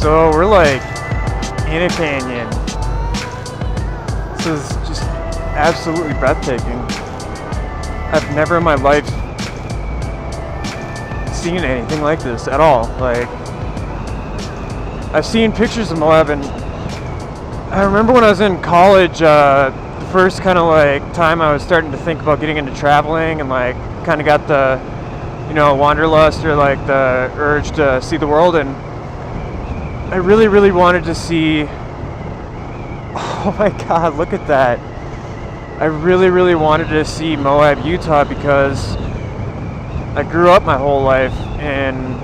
So we're like in a canyon. This is just absolutely breathtaking. I've never in my life seen anything like this at all. Like, I've seen pictures of Moab, and I remember when I was in college, the first kind of like time I was starting to think about getting into traveling, and like kind of got the, you know, wanderlust or like the urge to see the world, and I really, really wanted to see. Oh my God, look at that! I really, really wanted to see Moab, Utah, because I grew up my whole life in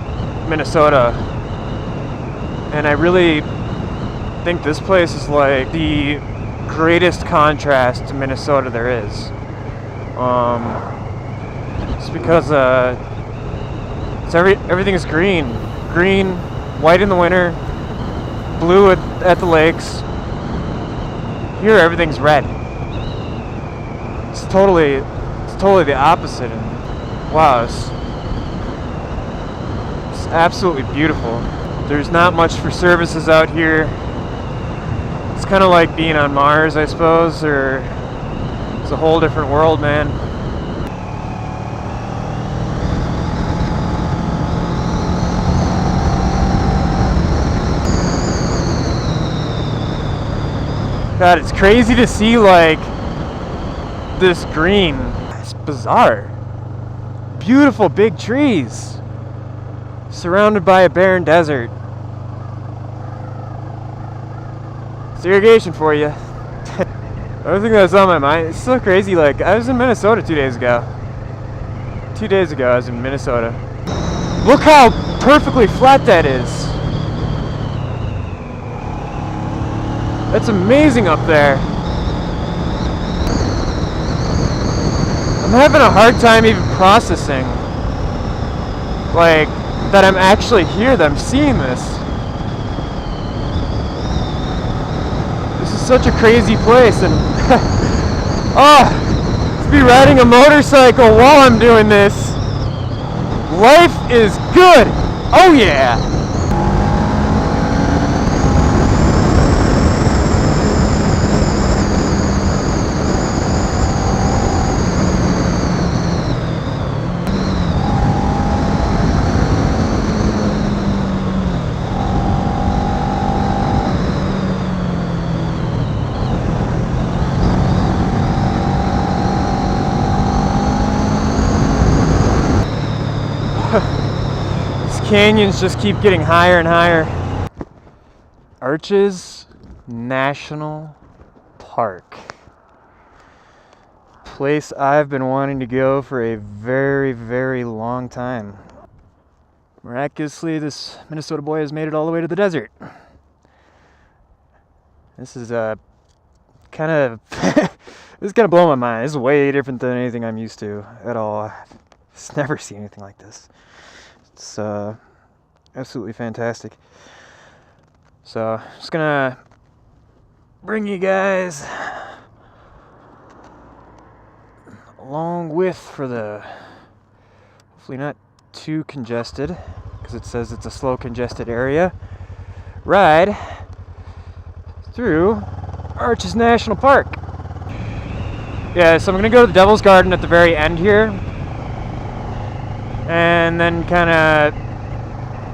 Minnesota, and I really think this place is like the greatest contrast to Minnesota there is. It's because everything is green, white in the winter, blue at the lakes. Here everything's red. It's totally the opposite. And wow, it's absolutely beautiful. There's not much for services out here. It's kind of like being on Mars, I suppose, or it's a whole different world, man. God, it's crazy to see like this green. It's bizarre. Beautiful big trees surrounded by a barren desert. It's irrigation for you. Another thing that's on my mind, it's so crazy, like I was in Minnesota 2 days ago. 2 days ago I was in Minnesota. Look how perfectly flat that is. That's amazing up there. I'm having a hard time even processing like that I'm actually here, that I'm seeing this. This is such a crazy place, and oh, to be riding a motorcycle while I'm doing this. Life is good. Oh yeah. Canyons just keep getting higher and higher. Arches National Park. Place I've been wanting to go for a very, very long time. Miraculously, this Minnesota boy has made it all the way to the desert. This is kind of this is kind of blowing my mind. This is way different than anything I'm used to at all. I've never seen anything like this. It's absolutely fantastic. So, just gonna bring you guys along with for the hopefully not too congested, because it says it's a slow congested area, ride through Arches National Park. Yeah, so I'm gonna go to the Devil's Garden at the very end here, and then kind of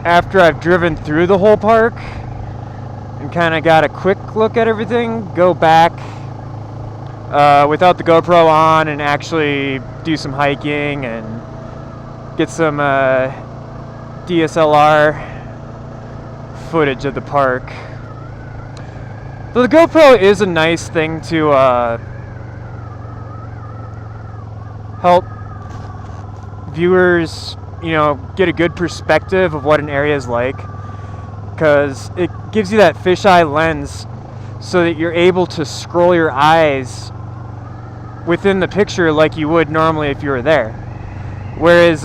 after I've driven through the whole park and kind of got a quick look at everything, go back without the GoPro on and actually do some hiking and get some DSLR footage of the park. So the GoPro is a nice thing to help viewers, you know, get a good perspective of what an area is like, because it gives you that fisheye lens so that you're able to scroll your eyes within the picture like you would normally if you were there. Whereas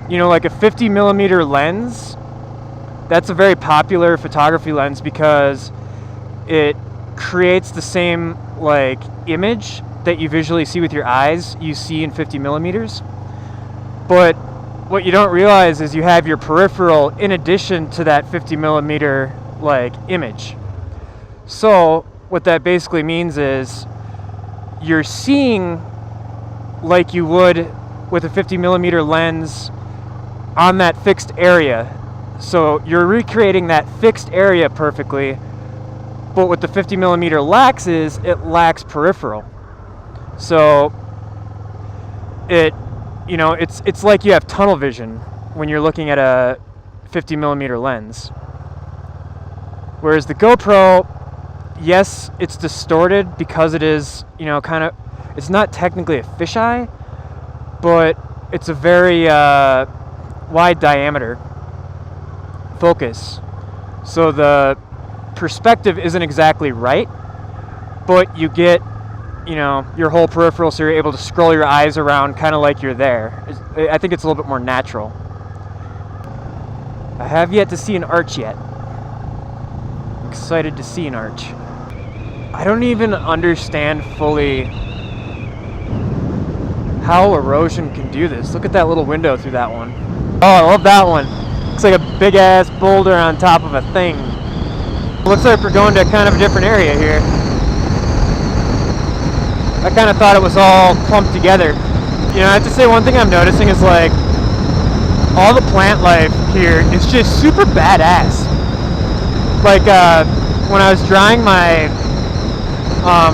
you know, like a 50 millimeter lens, that's a very popular photography lens because it creates the same like image that you visually see with your eyes you see in 50 millimeters, but what you don't realize is you have your peripheral in addition to that 50 millimeter like image. So what that basically means is you're seeing like you would with a 50 millimeter lens on that fixed area. So you're recreating that fixed area perfectly, but what the 50 millimeter lacks is it lacks peripheral. So it's like you have tunnel vision when you're looking at a 50 millimeter lens. Whereas the GoPro, yes, it's distorted because it is, it's not technically a fisheye, but it's a very wide diameter focus. So the perspective isn't exactly right, but you get, your whole peripheral, so you're able to scroll your eyes around kind of like you're there. I think it's a little bit more natural. I have yet to see an arch yet. I'm excited to see an arch. I don't even understand fully how erosion can do this. Look at that little window through that one. Oh, I love that one. Looks like a big ass boulder on top of a thing. Looks like we're going to kind of a different area here. I kind of thought it was all clumped together. I have to say one thing I'm noticing is like all the plant life here is just super badass. Like when I was drying my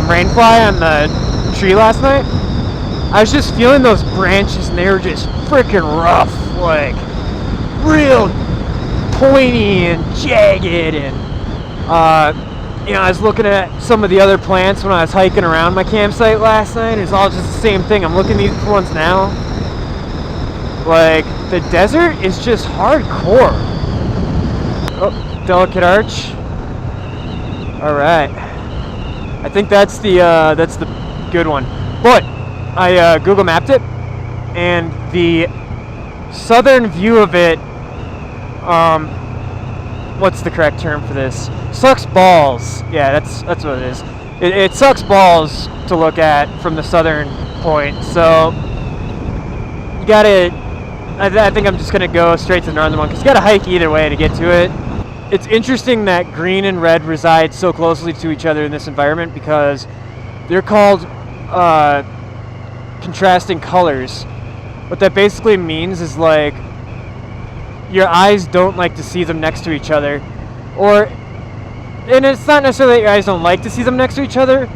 rainfly on the tree last night, I was just feeling those branches and they were just freaking rough, like real pointy and jagged. And I was looking at some of the other plants when I was hiking around my campsite last night. It's all just the same thing. I'm looking at these ones now. Like, the desert is just hardcore. Oh, delicate arch. Alright. I think that's the good one. But I Google mapped it, and the southern view of it, what's the correct term for this? Sucks balls. Yeah, that's what it is. It sucks balls to look at from the southern point. So you gotta. I think I'm just gonna go straight to the northern one because you gotta hike either way to get to it. It's interesting that green and red reside so closely to each other in this environment because they're called contrasting colors. What that basically means is like your eyes don't like to see them next to each other, and it's not necessarily that your eyes don't like to see them next to each other,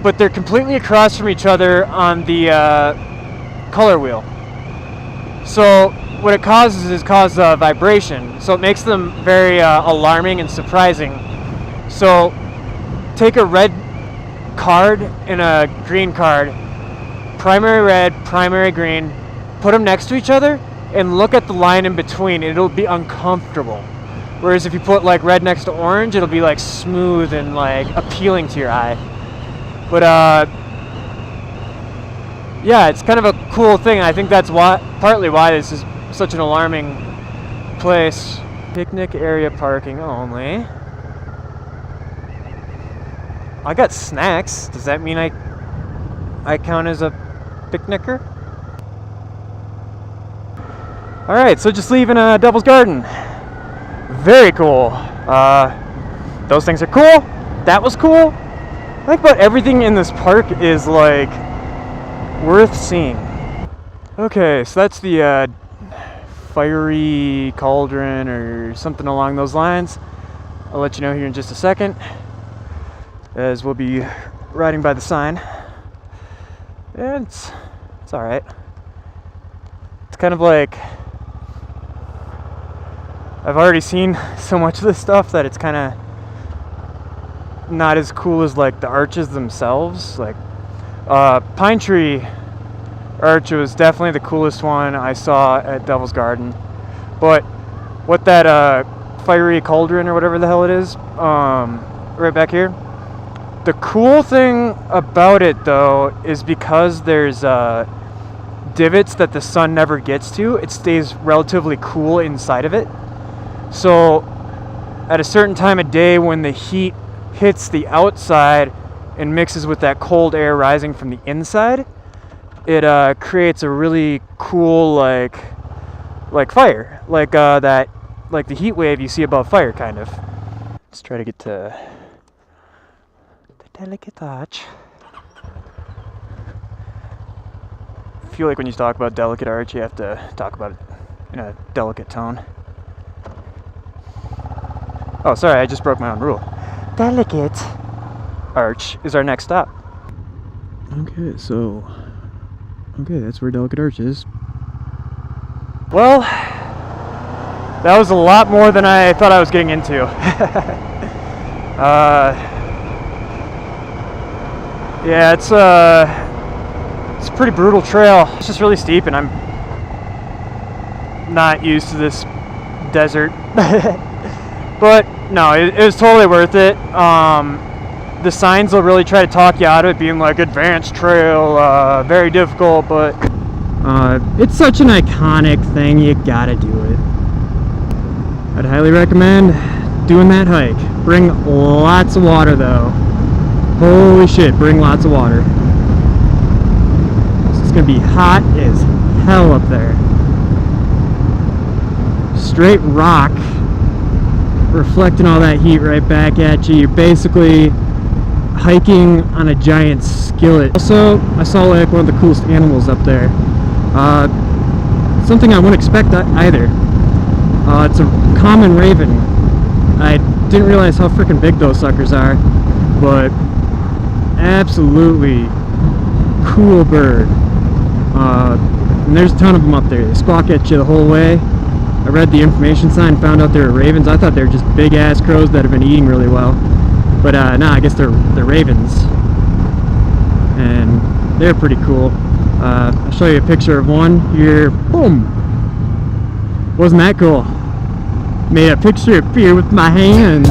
but they're completely across from each other on the color wheel. So what it causes is vibration. So it makes them very alarming and surprising. So take a red card and a green card, primary red, primary green, put them next to each other, and look at the line in between. It'll be uncomfortable. Whereas if you put like red next to orange, it'll be like smooth and like appealing to your eye. But yeah, it's kind of a cool thing. I think that's partly why this is such an alarming place. Picnic area parking only. I got snacks. Does that mean I count as a picnicker? Alright, so just leaving Devil's Garden. Very cool. Those things are cool. That was cool. I think about everything in this park is like worth seeing. Okay, so that's the fiery cauldron or something along those lines. I'll let you know here in just a second, as we'll be riding by the sign. And it's alright. It's kind of like I've already seen so much of this stuff that it's kind of not as cool as like the arches themselves. Like Pine Tree Arch was definitely the coolest one I saw at Devil's Garden. But what that fiery cauldron or whatever the hell it is, right back here, the cool thing about it though is because there's divots that the sun never gets to, it stays relatively cool inside of it. So at a certain time of day when the heat hits the outside and mixes with that cold air rising from the inside, it creates a really cool like like fire, like that, like the heat wave you see above fire, kind of. Let's try to get to the delicate arch. I feel like when you talk about delicate arch, you have to talk about it in a delicate tone. Oh, sorry, I just broke my own rule. Delicate arch is our next stop. Okay, so that's where Delicate Arch is. Well, that was a lot more than I thought I was getting into. Yeah, it's a pretty brutal trail. It's just really steep, and I'm not used to this desert. But no, it was totally worth it. The signs will really try to talk you out of it being like advanced trail, very difficult, but it's such an iconic thing, you gotta do it. I'd highly recommend doing that hike. Bring lots of water though. Holy shit, bring lots of water. It's gonna be hot as hell up there. Straight rock, reflecting all that heat right back at you. You're basically hiking on a giant skillet. Also, I saw like one of the coolest animals up there. Something I wouldn't expect either. It's a common raven. I didn't realize how freaking big those suckers are, but absolutely cool bird. And there's a ton of them up there. They squawk at you the whole way. I read the information sign, found out they were ravens. I thought they were just big ass crows that have been eating really well. But no, I guess they're ravens, and they're pretty cool. I'll show you a picture of one here. Boom! Wasn't that cool? Made a picture appear with my hands.